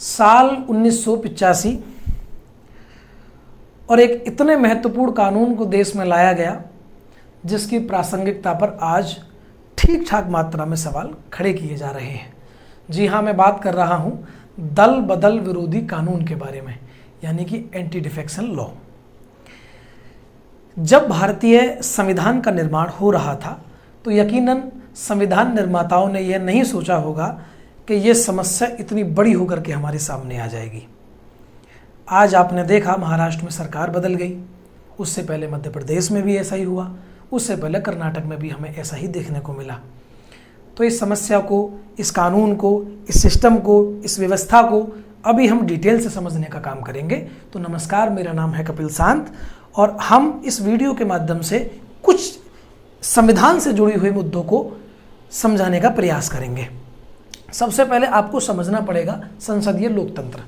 साल 1985 और एक इतने महत्वपूर्ण कानून को देश में लाया गया जिसकी प्रासंगिकता पर आज ठीक ठाक मात्रा में सवाल खड़े किए जा रहे हैं। जी हाँ, मैं बात कर रहा हूँ दल बदल विरोधी कानून के बारे में, यानी कि एंटी डिफेक्शन लॉ। जब भारतीय संविधान का निर्माण हो रहा था तो यकीनन संविधान निर्माताओं ने यह नहीं सोचा होगा कि यह समस्या इतनी बड़ी होकर के हमारे सामने आ जाएगी। आज आपने देखा महाराष्ट्र में सरकार बदल गई, उससे पहले मध्य प्रदेश में भी ऐसा ही हुआ, उससे पहले कर्नाटक में भी हमें ऐसा ही देखने को मिला। तो इस समस्या को, इस कानून को, इस सिस्टम को, इस व्यवस्था को अभी हम डिटेल से समझने का काम करेंगे। तो नमस्कार, मेरा नाम है कपिल सांत और हम इस वीडियो के माध्यम से कुछ संविधान से जुड़े हुए मुद्दों को समझाने का प्रयास करेंगे। सबसे पहले आपको समझना पड़ेगा संसदीय लोकतंत्र।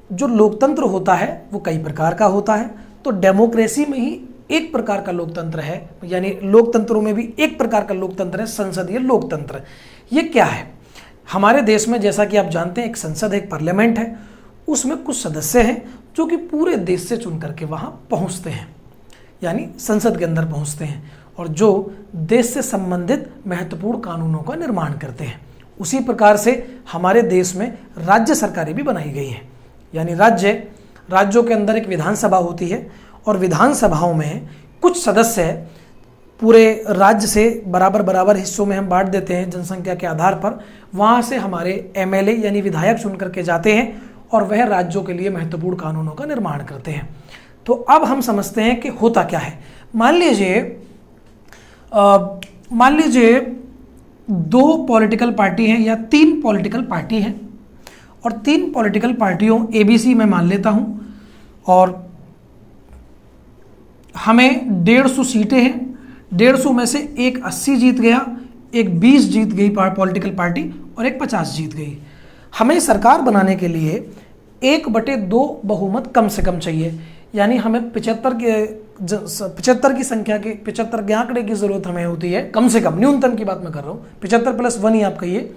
जो लोकतंत्र होता है वो कई प्रकार का होता है। तो डेमोक्रेसी में ही एक प्रकार का लोकतंत्र है, यानी लोकतंत्रों में भी एक प्रकार का लोकतंत्र है संसदीय लोकतंत्र। ये क्या है? हमारे देश में जैसा कि आप जानते हैं एक संसद है, एक पार्लियामेंट है, उसमें कुछ सदस्य हैं जो कि पूरे देश से चुन करके वहाँ पहुँचते हैं, यानी संसद के अंदर पहुँचते हैं और जो देश से संबंधित महत्वपूर्ण कानूनों का निर्माण करते हैं। उसी प्रकार से हमारे देश में राज्य सरकारें भी बनाई गई हैं, यानी राज्यों के अंदर एक विधानसभा होती है और विधानसभाओं में कुछ सदस्य पूरे राज्य से बराबर हिस्सों में हम बांट देते हैं जनसंख्या के आधार पर। वहाँ से हमारे एमएलए यानी विधायक चुन करके जाते हैं और वह राज्यों के लिए महत्वपूर्ण कानूनों का निर्माण करते हैं। तो अब हम समझते हैं कि होता क्या है। मान लीजिए दो पॉलिटिकल पार्टी हैं या तीन पॉलिटिकल पार्टी हैं और तीन पॉलिटिकल पार्टियों ABC में मान लेता हूं और हमें 150 सीटें हैं। 150 में से एक 80 जीत गया, एक 20 जीत गई पॉलिटिकल पार्टी और एक 50 जीत गई। हमें सरकार बनाने के लिए 1/2 बहुमत कम से कम चाहिए, यानी हमें 75 की संख्या के 75 के आंकड़े की जरूरत हमें होती है, कम से कम, न्यूनतम की बात मैं कर रहा हूँ, 75 + 1 ही आप कहिए।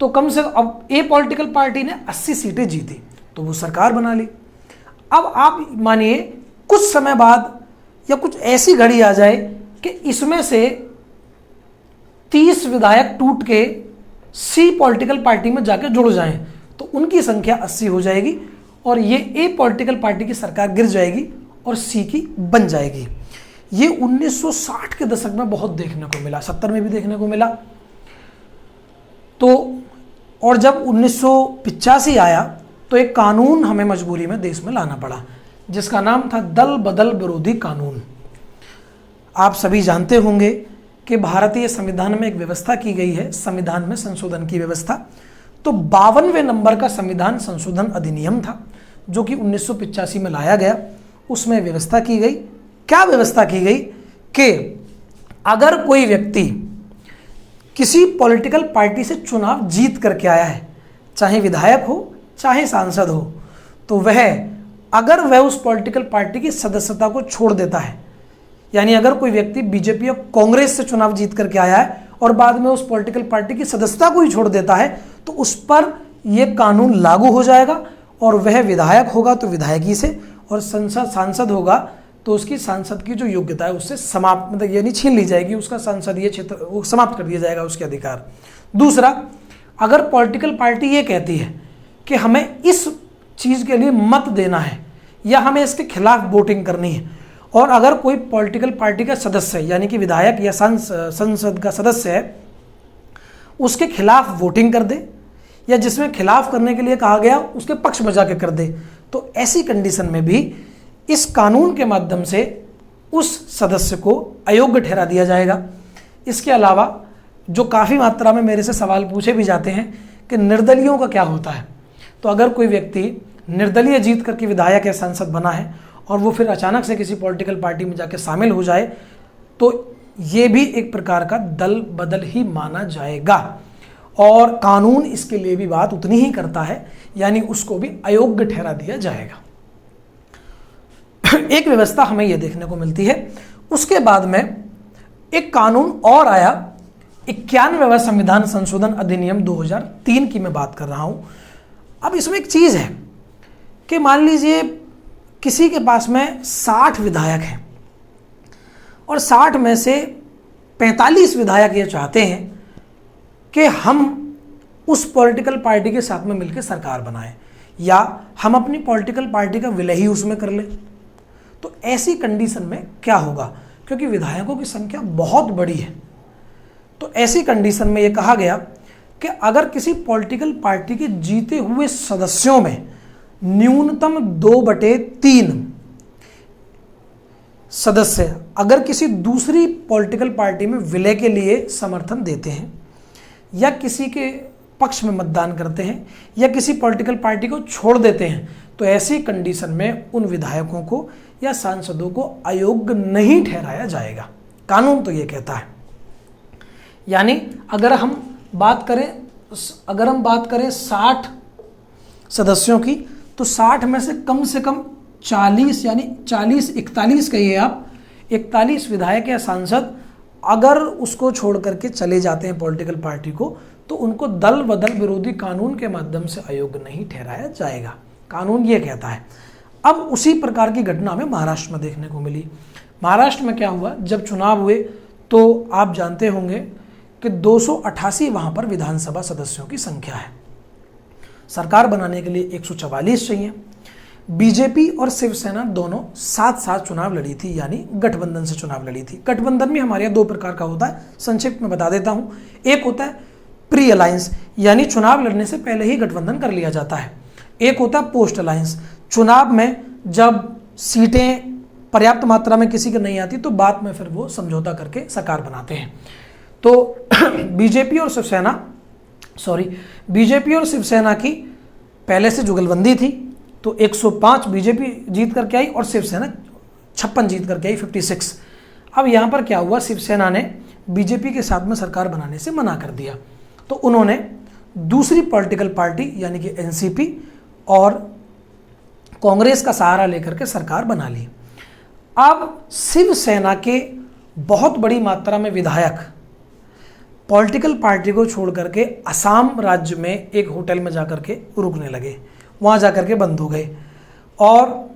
तो कम से अब ए पॉलिटिकल पार्टी ने 80 सीटें जीती तो वो सरकार बना ली। अब आप मानिए कुछ समय बाद या कुछ ऐसी घड़ी आ जाए कि इसमें से 30 विधायक टूट के सी पॉलिटिकल पार्टी में जाके जुड़ जाएं तो उनकी संख्या 80 हो जाएगी और ये ए पॉलिटिकल पार्टी की सरकार गिर जाएगी और सी की बन जाएगी। ये 1960 के दशक में बहुत देखने को मिला, 70 में भी देखने को मिला। तो और जब 1985 आया तो एक कानून हमें मजबूरी में देश में लाना पड़ा जिसका नाम था दल बदल विरोधी कानून। आप सभी जानते होंगे कि भारतीय संविधान में एक व्यवस्था की गई है, संविधान में संशोधन की व्यवस्था। तो 52वें नंबर का संविधान संशोधन अधिनियम था जो कि 1985 में लाया गया। उसमें व्यवस्था की गई, क्या व्यवस्था की गई कि अगर कोई व्यक्ति किसी पॉलिटिकल पार्टी से चुनाव जीत करके आया है, चाहे विधायक हो चाहे सांसद हो, तो अगर वह उस पॉलिटिकल पार्टी की सदस्यता को छोड़ देता है, यानी अगर कोई व्यक्ति बीजेपी या कांग्रेस से चुनाव जीत करके आया है और बाद में उस पॉलिटिकल पार्टी की सदस्यता को ही छोड़ देता है तो उस पर यह कानून लागू हो जाएगा और वह विधायक होगा तो विधायकी से और सांसद होगा तो उसकी सांसद की जो योग्यता है उससे समाप्त, मतलब यानी छीन ली जाएगी, उसका संसदीय क्षेत्र वो समाप्त कर दिया जाएगा, उसके अधिकार। दूसरा, अगर पॉलिटिकल पार्टी ये कहती है कि हमें इस चीज़ के लिए मत देना है या हमें इसके खिलाफ वोटिंग करनी है और अगर कोई पॉलिटिकल पार्टी का सदस्य यानी कि विधायक या संसद का सदस्य है उसके खिलाफ वोटिंग कर दे या जिसमें खिलाफ करने के लिए कहा गया उसके पक्ष में जाके कर दे, तो ऐसी कंडीशन में भी इस कानून के माध्यम से उस सदस्य को अयोग्य ठहरा दिया जाएगा। इसके अलावा जो काफ़ी मात्रा में मेरे से सवाल पूछे भी जाते हैं कि निर्दलीयों का क्या होता है, तो अगर कोई व्यक्ति निर्दलीय जीत करके विधायक या सांसद बना है और वो फिर अचानक से किसी पॉलिटिकल पार्टी में जाके शामिल हो जाए तो ये भी एक प्रकार का दल बदल ही माना जाएगा और कानून इसके लिए भी बात उतनी ही करता है, यानी उसको भी अयोग्य ठहरा दिया जाएगा। एक व्यवस्था हमें यह देखने को मिलती है। उसके बाद में एक कानून और आया 91वां संविधान संशोधन अधिनियम 2003 की मैं बात कर रहा हूं। अब इसमें एक चीज है कि मान लीजिए किसी के पास में 60 विधायक हैं और 60 में से 45 विधायक ये चाहते हैं कि हम उस पॉलिटिकल पार्टी के साथ में मिलकर सरकार बनाएं या हम अपनी पॉलिटिकल पार्टी का विलय ही उसमें कर लें। तो ऐसी कंडीशन में क्या होगा, क्योंकि विधायकों की संख्या बहुत बड़ी है, तो ऐसी कंडीशन में ये कहा गया कि अगर किसी पॉलिटिकल पार्टी के जीते हुए सदस्यों में न्यूनतम 2/3 सदस्य अगर किसी दूसरी पॉलिटिकल पार्टी में विलय के लिए समर्थन देते हैं या किसी के पक्ष में मतदान करते हैं या किसी पॉलिटिकल पार्टी को छोड़ देते हैं, तो ऐसी कंडीशन में उन विधायकों को या सांसदों को अयोग्य नहीं ठहराया जाएगा। कानून तो ये कहता है। यानी अगर हम बात करें 60 सदस्यों की, तो 60 में से कम 40 यानी 41 कहिए आप, 41 विधायक या सांसद अगर उसको छोड़ करके चले जाते हैं पॉलिटिकल पार्टी को, तो उनको दल बदल विरोधी कानून के माध्यम से अयोग्य नहीं ठहराया जाएगा। कानून ये कहता है। अब उसी प्रकार की घटना हमें महाराष्ट्र में देखने को मिली। महाराष्ट्र में क्या हुआ, जब चुनाव हुए तो आप जानते होंगे कि 288 वहां पर विधानसभा सदस्यों की संख्या है। सरकार बनाने के लिए 144 चाहिए। बीजेपी और शिवसेना दोनों साथ साथ चुनाव लड़ी थी, यानी गठबंधन से चुनाव लड़ी थी। गठबंधन भी हमारे यहाँ 2 प्रकार का होता है, संक्षिप्त में बता देता हूं। एक होता है प्री अलायंस, यानी चुनाव लड़ने से पहले ही गठबंधन कर लिया जाता है। एक होता है पोस्ट अलायंस, चुनाव में जब सीटें पर्याप्त मात्रा में किसी की नहीं आती तो बाद में फिर वो समझौता करके सरकार बनाते हैं। तो बीजेपी और शिवसेना की पहले से जुगलबंदी थी, तो 105 बीजेपी जीत करके आई और शिवसेना 56 जीत करके आई, 56। अब यहाँ पर क्या हुआ, शिवसेना ने बीजेपी के साथ में सरकार बनाने से मना कर दिया, तो उन्होंने दूसरी पॉलिटिकल पार्टी यानी कि एनसीपी और कांग्रेस का सहारा लेकर के सरकार बना ली। अब शिवसेना के बहुत बड़ी मात्रा में विधायक पॉलिटिकल पार्टी को छोड़ करके असम राज्य में एक होटल में जाकर के रुकने लगे, वहाँ जाकर के बंद हो गए। और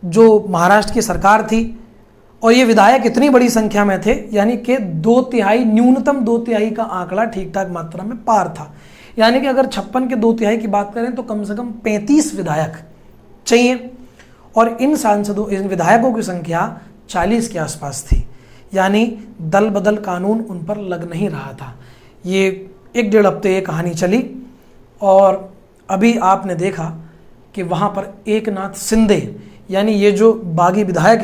जो महाराष्ट्र की सरकार थी, और ये विधायक इतनी बड़ी संख्या में थे, यानी कि 2/3 न्यूनतम 2/3 का आंकड़ा ठीक ठाक मात्रा में पार था। यानी कि अगर 56 के 2/3 की बात करें तो कम से कम 35 विधायक चाहिए, और इन विधायकों की संख्या 40 के आसपास थी। यानी दल बदल कानून उन पर लग नहीं रहा था। ये 1-1.5 हफ्ते ये कहानी चली, और अभी आपने देखा कि वहाँ पर एकनाथ शिंदे, यानी ये जो बागी विधायक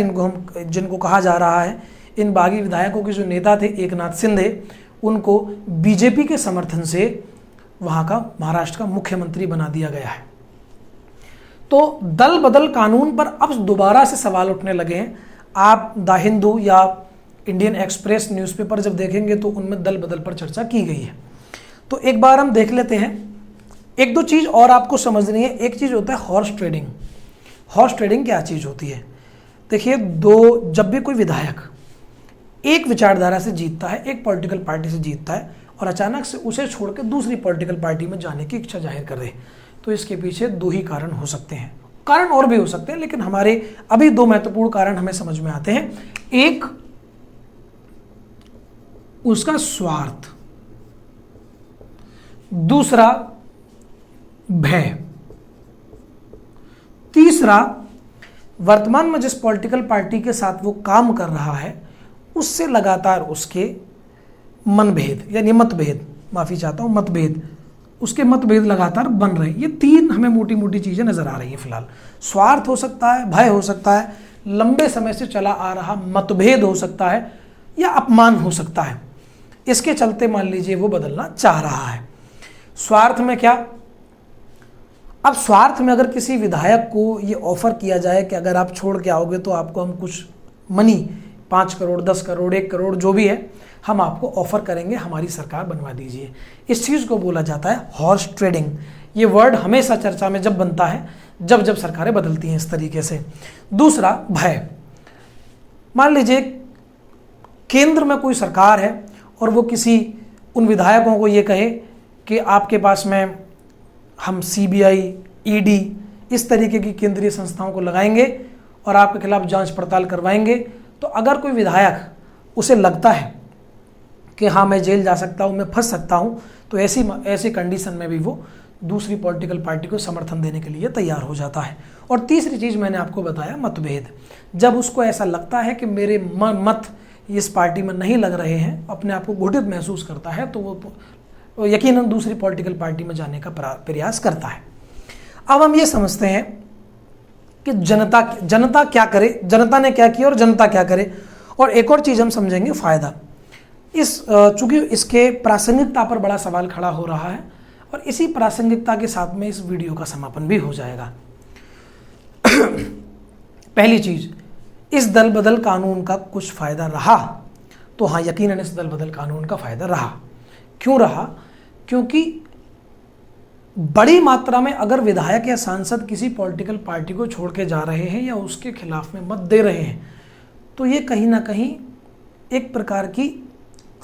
जिनको कहा जा रहा है, इन बागी विधायकों के जो नेता थे एकनाथ शिंदे, उनको बीजेपी के समर्थन से वहाँ का महाराष्ट्र का मुख्यमंत्री बना दिया गया है। तो दल बदल कानून पर अब दोबारा से सवाल उठने लगे हैं। आप द हिंदू या इंडियन एक्सप्रेस न्यूज़पेपर जब देखेंगे तो उनमें दल बदल पर चर्चा की गई है। तो एक बार हम देख लेते हैं, 1-2 चीज़ और आपको समझनी है। एक चीज़ होता है हॉर्स ट्रेडिंग। हॉर्स ट्रेडिंग क्या चीज़ होती है? देखिए, जब भी कोई विधायक एक विचारधारा से जीतता है, एक पॉलिटिकल पार्टी से जीतता है, और अचानक से उसे छोड़ के दूसरी पॉलिटिकल पार्टी में जाने की इच्छा जाहिर कर दे, तो इसके पीछे 2 ही कारण हो सकते हैं। कारण और भी हो सकते हैं, लेकिन हमारे अभी 2 महत्वपूर्ण कारण हमें समझ में आते हैं। एक, उसका स्वार्थ, दूसरा भय, तीसरा वर्तमान में जिस पॉलिटिकल पार्टी के साथ वो काम कर रहा है उससे लगातार उसके मनभेद यानी मतभेद, माफी चाहता हूं, मतभेद, उसके मतभेद लगातार बन रहे हैं। ये 3 हमें मोटी मोटी चीजें नजर आ रही हैं फिलहाल। स्वार्थ हो सकता है, भय हो सकता है, लंबे समय से चला आ रहा मतभेद हो सकता है, या अपमान हो सकता है। इसके चलते मान लीजिए वो बदलना चाह रहा है। स्वार्थ में क्या? अब स्वार्थ में अगर किसी विधायक को ये ऑफर किया जाए कि अगर आप छोड़ के आओगे तो आपको हम कुछ मनी, 5 करोड़, 10 करोड़, 1 करोड़ जो भी है, हम आपको ऑफर करेंगे, हमारी सरकार बनवा दीजिए। इस चीज़ को बोला जाता है हॉर्स ट्रेडिंग। ये वर्ड हमेशा चर्चा में जब बनता है, जब सरकारें बदलती हैं इस तरीके से। दूसरा, भय। मान लीजिए केंद्र में कोई सरकार है और वो किसी उन विधायकों को ये कहे कि आपके पास में हम CBI, ED इस तरीके की केंद्रीय संस्थाओं को लगाएंगे और आपके खिलाफ जांच पड़ताल करवाएंगे, तो अगर कोई विधायक उसे लगता है कि हाँ मैं जेल जा सकता हूँ, मैं फंस सकता हूँ, तो ऐसी कंडीशन में भी वो दूसरी पॉलिटिकल पार्टी को समर्थन देने के लिए तैयार हो जाता है। और तीसरी चीज़ मैंने आपको बताया, मतभेद। जब उसको ऐसा लगता है कि मेरे मत इस पार्टी में नहीं लग रहे हैं, अपने आप को घुटित महसूस करता है, तो वो यकीनन दूसरी पॉलिटिकल पार्टी में जाने का प्रयास करता है। अब हम ये समझते हैं कि जनता क्या करे, जनता ने क्या किया और जनता क्या करे। और एक और चीज़ हम समझेंगे, फ़ायदा। चूँकि इसके प्रासंगिकता पर बड़ा सवाल खड़ा हो रहा है और इसी प्रासंगिकता के साथ में इस वीडियो का समापन भी हो जाएगा। पहली चीज़, इस दल बदल कानून का कुछ फ़ायदा रहा? तो हाँ, यकीनन इस दल बदल कानून का फ़ायदा रहा। क्यों रहा? क्योंकि बड़ी मात्रा में अगर विधायक या सांसद किसी पॉलिटिकल पार्टी को छोड़ के जा रहे हैं या उसके खिलाफ में मत दे रहे हैं, तो ये कहीं ना कहीं एक प्रकार की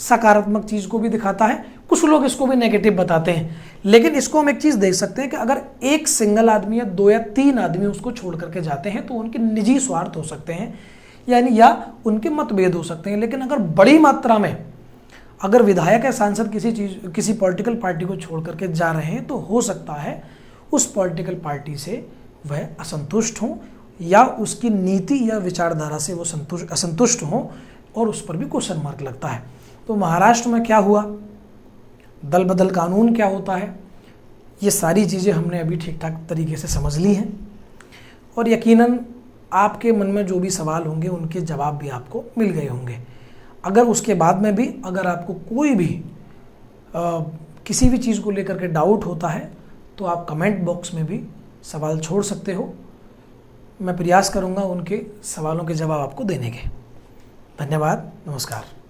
सकारात्मक चीज़ को भी दिखाता है। कुछ लोग इसको भी नेगेटिव बताते हैं, लेकिन इसको हम एक चीज़ देख सकते हैं कि अगर एक सिंगल आदमी या 2 या 3 आदमी उसको छोड़ करके जाते हैं तो उनके निजी स्वार्थ हो सकते हैं, यानी या उनके मतभेद हो सकते हैं। लेकिन अगर बड़ी मात्रा में अगर विधायक या सांसद किसी पॉलिटिकल पार्टी को छोड़ करके जा रहे हैं, तो हो सकता है उस पॉलिटिकल पार्टी से वह असंतुष्ट हों या उसकी नीति या विचारधारा से वो असंतुष्ट हों और उस पर भी क्वेश्चन मार्क लगता है। तो महाराष्ट्र में क्या हुआ, दल बदल कानून क्या होता है, ये सारी चीज़ें हमने अभी ठीक ठाक तरीके से समझ ली हैं और यकीनन आपके मन में जो भी सवाल होंगे उनके जवाब भी आपको मिल गए होंगे। अगर उसके बाद में भी अगर आपको कोई भी किसी भी चीज़ को लेकर के डाउट होता है तो आप कमेंट बॉक्स में भी सवाल छोड़ सकते हो। मैं प्रयास करूँगा उनके सवालों के जवाब आपको देने के। धन्यवाद, नमस्कार।